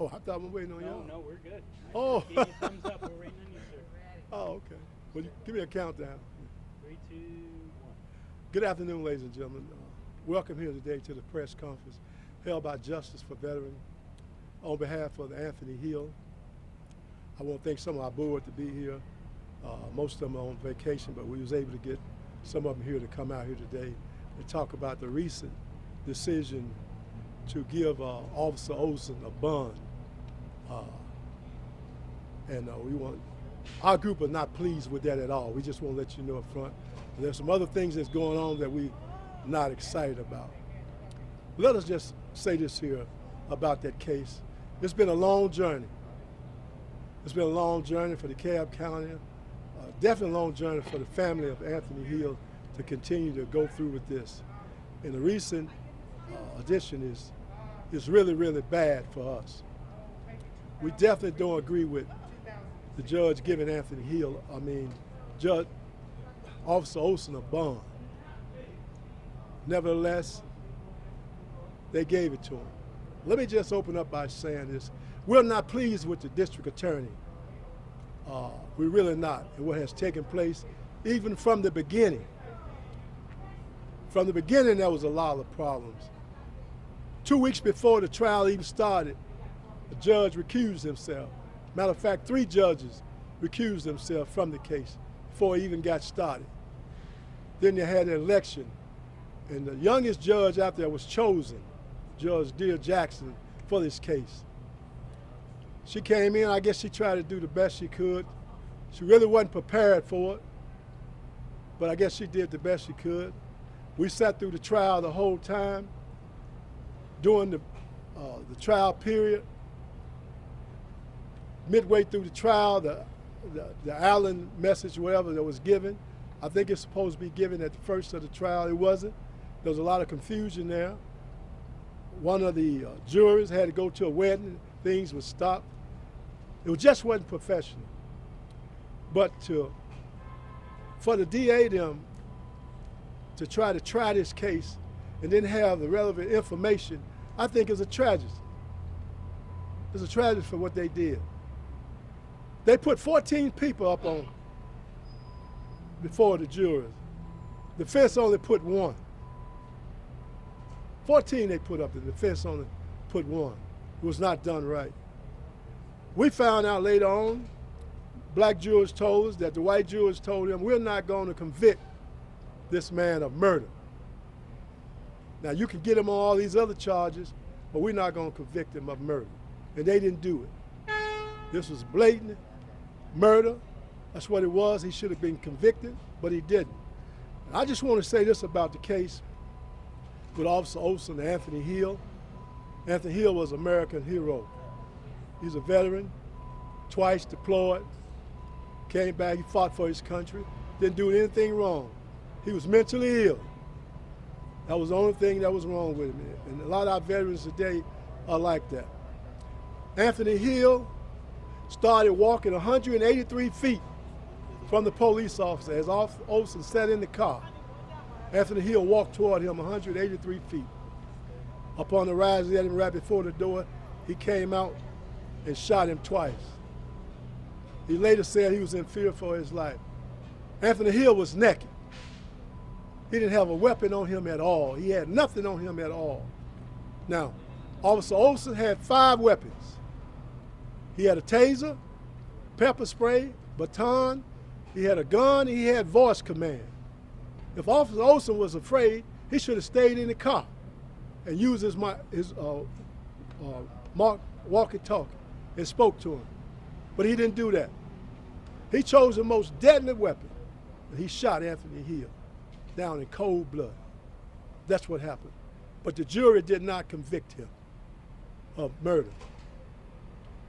Oh, I thought I'm waiting on y'all. No, we're good. Oh. Give me a thumbs up. We're waiting on you, sir. Oh, okay. Well, give me a countdown. 3, 2, 1. Good afternoon, ladies and gentlemen. Welcome here today to the press conference held by Justice for Veterans on behalf of Anthony Hill. I want to thank some of our board to be here. Most of them are on vacation, but we was able to get some of them here to come out here today and talk about the recent decision to give Officer Olsen a bond. Our group are not pleased with that at all. We just want to let you know up front. There's some other things that's going on that we're not excited about. Let us just say this here about that case. It's been a long journey. It's been a long journey for DeKalb County, definitely a long journey for the family of Anthony Hill to continue to go through with this. And the recent addition is really, really bad for us. We definitely don't agree with the judge giving Anthony Hill, Judge Officer Olsen a bond. Nevertheless, they gave it to him. Let me just open up by saying this. We're not pleased with the district attorney. We're really not, and what has taken place, even from the beginning. From the beginning, there was a lot of problems. 2 weeks before the trial even started, the judge recused himself. Matter of fact, 3 judges recused themselves from the case before it even got started. Then you had an election, and the youngest judge out there was chosen, Judge Dear Jackson, for this case. She came in, I guess she tried to do the best she could. She really wasn't prepared for it, but I guess she did the best she could. We sat through the trial the whole time. During the trial period, midway through the trial, the Allen message, whatever that was given, I think it's supposed to be given at the first of the trial. It wasn't. There was a lot of confusion there. One of the jurors had to go to a wedding. Things were stopped. It just wasn't professional. But for the DA to try this case and then have the relevant information, I think is a tragedy. It's a tragedy for what they did. They put 14 people up on before the jurors. The defense only put 1. 14 they put up, the defense only put 1. It was not done right. We found out later on, black jurors told us that the white jurors told them, we're not going to convict this man of murder. Now you can get him on all these other charges, but we're not going to convict him of murder. And they didn't do it. This was blatant murder. That's what it was. He should have been convicted, but he didn't. And I just want to say this about the case with Officer Olsen and Anthony Hill. Anthony Hill was an American hero. He's a veteran, twice deployed, came back, he fought for his country, didn't do anything wrong. He was mentally ill. That was the only thing that was wrong with him. And a lot of our veterans today are like that. Anthony Hill started walking 183 feet from the police officer as Olsen sat in the car. Anthony Hill walked toward him 183 feet. Upon arriving at him right before the door, he came out and shot him twice. He later said he was in fear for his life. Anthony Hill was naked. He didn't have a weapon on him at all. He had nothing on him at all. Now, Officer Olsen had 5 weapons. He had a taser, pepper spray, baton, he had a gun, he had voice command. If Officer Olsen was afraid, he should have stayed in the car and used his walkie-talkie and spoke to him. But he didn't do that. He chose the most deadly weapon, and he shot Anthony Hill down in cold blood. That's what happened. But the jury did not convict him of murder.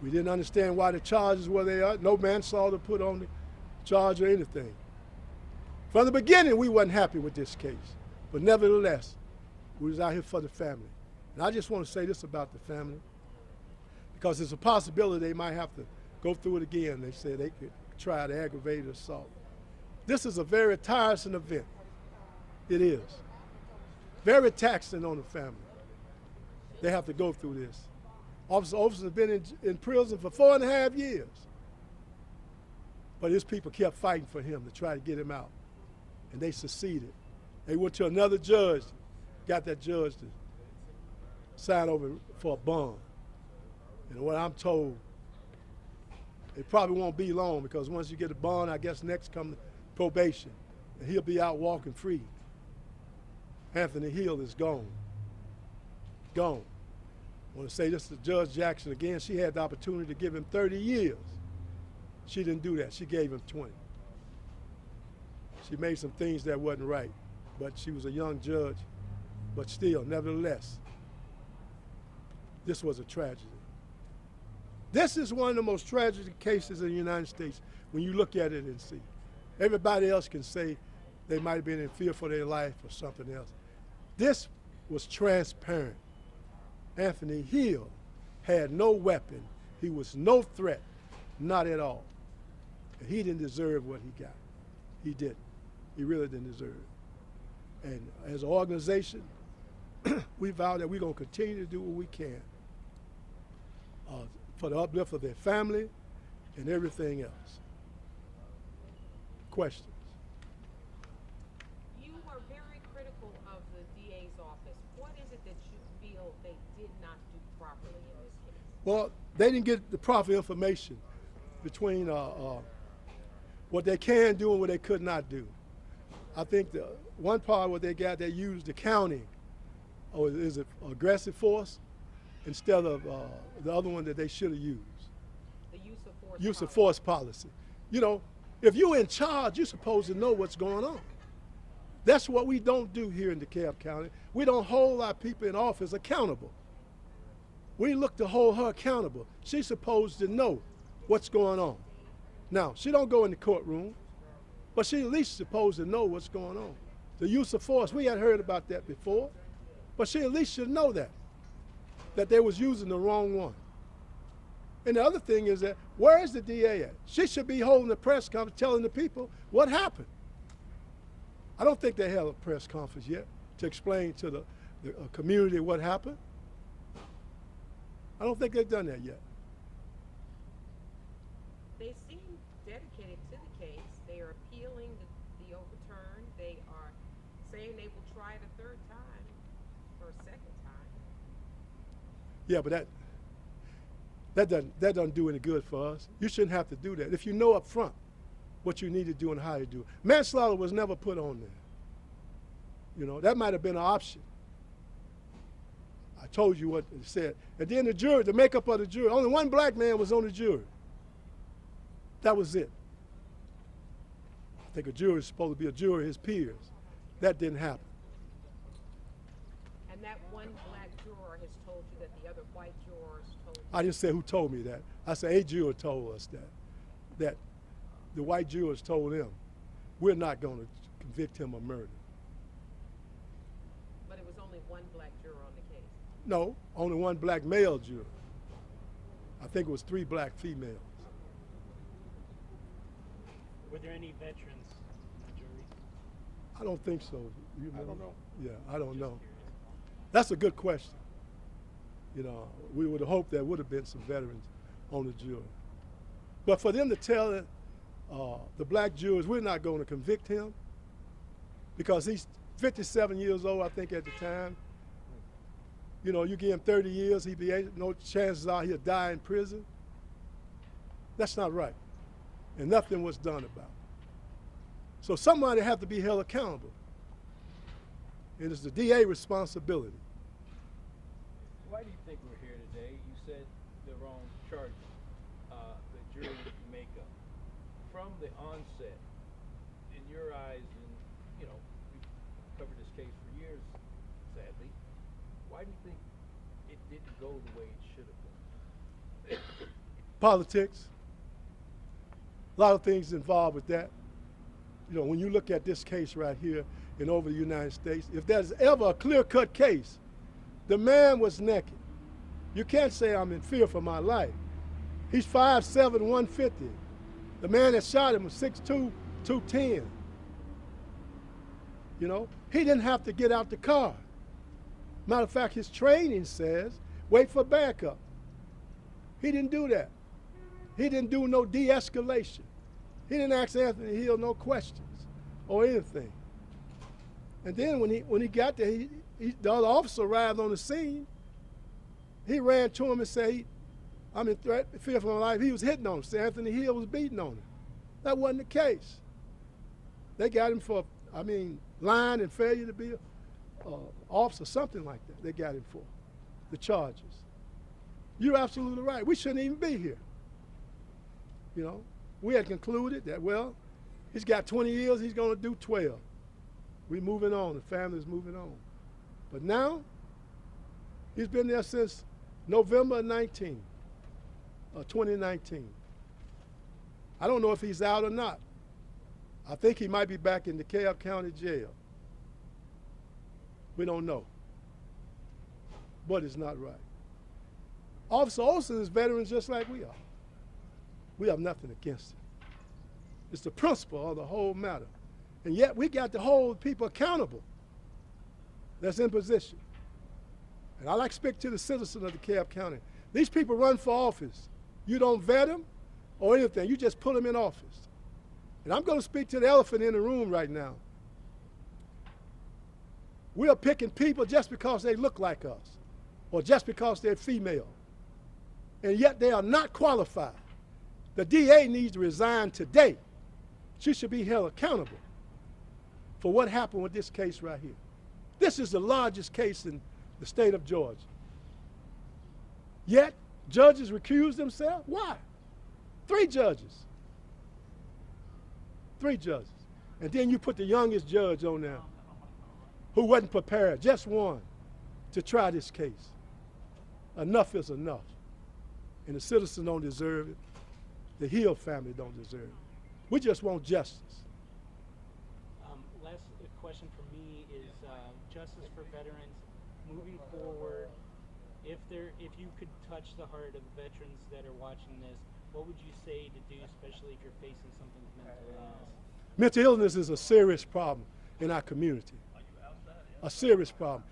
We didn't understand why the charges were they are. No manslaughter put on the charge or anything. From the beginning, we wasn't happy with this case. But nevertheless, we was out here for the family. And I just want to say this about the family, because there's a possibility they might have to go through it again. They said they could try the aggravated assault. This is a very tiresome event. It is. Very taxing on the family. They have to go through this. Officer Olsen has been in prison for 4.5 years. But his people kept fighting for him to try to get him out. And they succeeded. They went to another judge, got that judge to sign over for a bond. And what I'm told, it probably won't be long, because once you get a bond, I guess next comes probation. And he'll be out walking free. Anthony Hill is gone. Gone. I want to say this to Judge Jackson again. She had the opportunity to give him 30 years. She didn't do that. She gave him 20. She made some things that wasn't right, but she was a young judge. But still, nevertheless, this was a tragedy. This is one of the most tragic cases in the United States when you look at it and see. Everybody else can say they might have been in fear for their life or something else. This was transparent. Anthony Hill had no weapon. He was no threat, not at all. And he didn't deserve what he got. He didn't. He really didn't deserve it. And as an organization, we vow that we're going to continue to do what we can for the uplift of their family and everything else. Questions? You were very critical of the DA's office. What is it that you feel they did not do properly in this case? Well, they didn't get the proper information between what they can do and what they could not do. I think the one part what they got, they used the counting, or is it aggressive force, instead of the other one that they should have used. The use of force. Use of force policy. You know, if you're in charge, you're supposed to know what's going on. That's what we don't do here in DeKalb County. We don't hold our people in office accountable. We look to hold her accountable. She's supposed to know what's going on. Now, she don't go in the courtroom, but she at least supposed to know what's going on. The use of force, we had heard about that before, but she at least should know that they was using the wrong one. And the other thing is that, where is the DA at? She should be holding a press conference telling the people what happened. I don't think they held a press conference yet to explain to the community what happened. I don't think they've done that yet. They seem dedicated to the case. They are appealing the overturn. They are saying they will try it a third time or a second time. Yeah, but that doesn't do any good for us. You shouldn't have to do that. If you know up front what you need to do and how you do it. Manslaughter was never put on there. You know, that might have been an option. I told you what it said. And then the jury, the makeup of the jury, only one black man was on the jury. That was it. I think a jury is supposed to be a jury of his peers. That didn't happen. And that one black juror has told you that the other white jurors told you. I didn't say who told me that. I said a juror told us that the white jurors told him, we're not going to convict him of murder. But it was only one black juror on the case. No, only one black male juror. I think it was 3 black females. Were there any veterans in the jury? I don't think so. You know? I don't know. Yeah, I don't Just know. curious. That's a good question. You know, we would have hoped there would have been some veterans on the jury. But for them to tell the black jurors, we're not going to convict him because he's 57 years old, I think, at the time. You know, you give him 30 years, no chances are he'll die in prison. That's not right. And nothing was done about it. So somebody have to be held accountable. And it's the DA responsibility. Why do you think we're here today? You said the wrong charges, the jury makeup. From the onset, in your eyes, and you know, we've covered this case for years, sadly, why do you think it didn't go the way it should have been? Politics. A lot of things involved with that. You know, when you look at this case right here and over the United States, if there's ever a clear-cut case, the man was naked. You can't say I'm in fear for my life. He's 5'7", 150. The man that shot him was 6'2", 210. You know, he didn't have to get out the car. Matter of fact, his training says, wait for backup. He didn't do that. He didn't do no de-escalation. He didn't ask Anthony Hill no questions or anything. And then when he got there, the other officer arrived on the scene. He ran to him and said, I'm in fear for my life. He was hitting on him. Said Anthony Hill was beating on him. That wasn't the case. They got him for, lying and failure to be an officer, something like that. They got him for the charges. You're absolutely right. We shouldn't even be here. You know, we had concluded that, well, he's got 20 years, he's going to do 12. We're moving on. The family's moving on. But now, he's been there since November 2019. I don't know if he's out or not. I think he might be back in the DeKalb County Jail. We don't know. But it's not right. Officer Olsen is veterans just like we are. We have nothing against it. It's the principle of the whole matter. And yet we got to hold people accountable that's in position. And I like to speak to the citizens of DeKalb County. These people run for office. You don't vet them or anything. You just put them in office. And I'm going to speak to the elephant in the room right now. We are picking people just because they look like us or just because they're female. And yet they are not qualified. The DA needs to resign today. She should be held accountable for what happened with this case right here. This is the largest case in the state of Georgia. Yet, judges recuse themselves. Why? 3 judges. 3 judges. And then you put the youngest judge on there who wasn't prepared, just one, to try this case. Enough is enough. And the citizens don't deserve it. The Hill family don't deserve it. We just want justice. Last question for me is justice for veterans moving forward. If you could touch the heart of veterans that are watching this, what would you say to do, especially if you're facing something with mental illness? Mental illness is a serious problem in our community. A serious problem.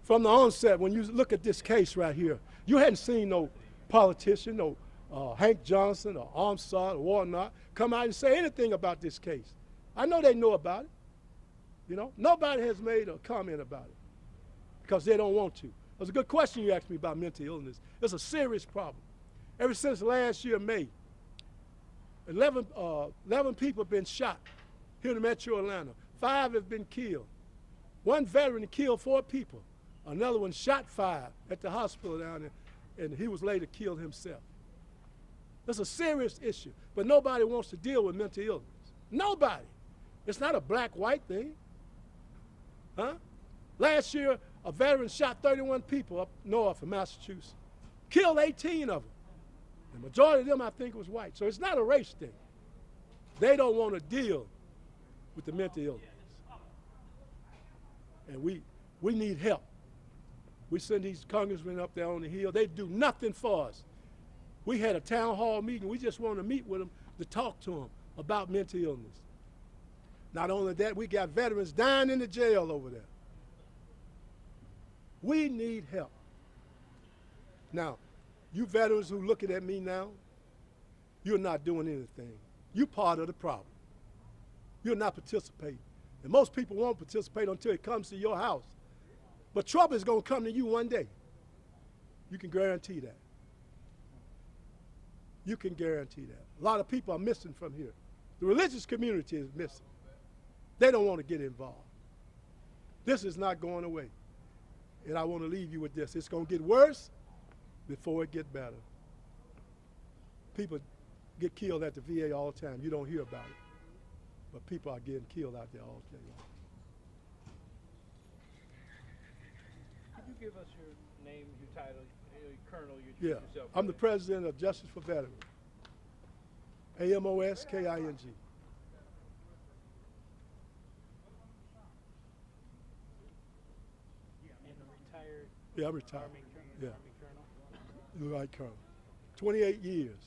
From the onset, when you look at this case right here, you hadn't seen no politician, no Hank Johnson or Armstrong or Warnock come out and say anything about this case. I know they know about it. You know, nobody has made a comment about it because they don't want to. It was a good question you asked me about mental illness. It's a serious problem. Ever since last year, May, 11 people have been shot here in Metro Atlanta. 5 have been killed. One veteran killed 4 people. Another one shot 5 at the hospital down there, and he was later killed himself. It's a serious issue, but nobody wants to deal with mental illness. Nobody. It's not a black-white thing. Huh? Last year, a veteran shot 31 people up north of Massachusetts, killed 18 of them. The majority of them, I think, was white. So it's not a race thing. They don't want to deal with the mental illness. And we need help. We send these congressmen up there on the Hill. They do nothing for us. We had a town hall meeting. We just want to meet with them to talk to them about mental illness. Not only that, we got veterans dying in the jail over there. We need help. Now, you veterans who looking at me now, you're not doing anything. You're part of the problem. You're not participating. And most people won't participate until it comes to your house. But trouble is going to come to you one day. You can guarantee that. You can guarantee that. A lot of people are missing from here. The religious community is missing. They don't want to get involved. This is not going away. And I want to leave you with this. It's going to get worse before it gets better. People get killed at the VA all the time. You don't hear about it. But people are getting killed out there all day long. Could you give us your name, your title, your colonel, your yourself? I'm the president of Justice for Veterans. AMOSKING. Retired. Yeah, I'm retired. Army Yeah. Army colonel. You're right, Colonel. 28 years.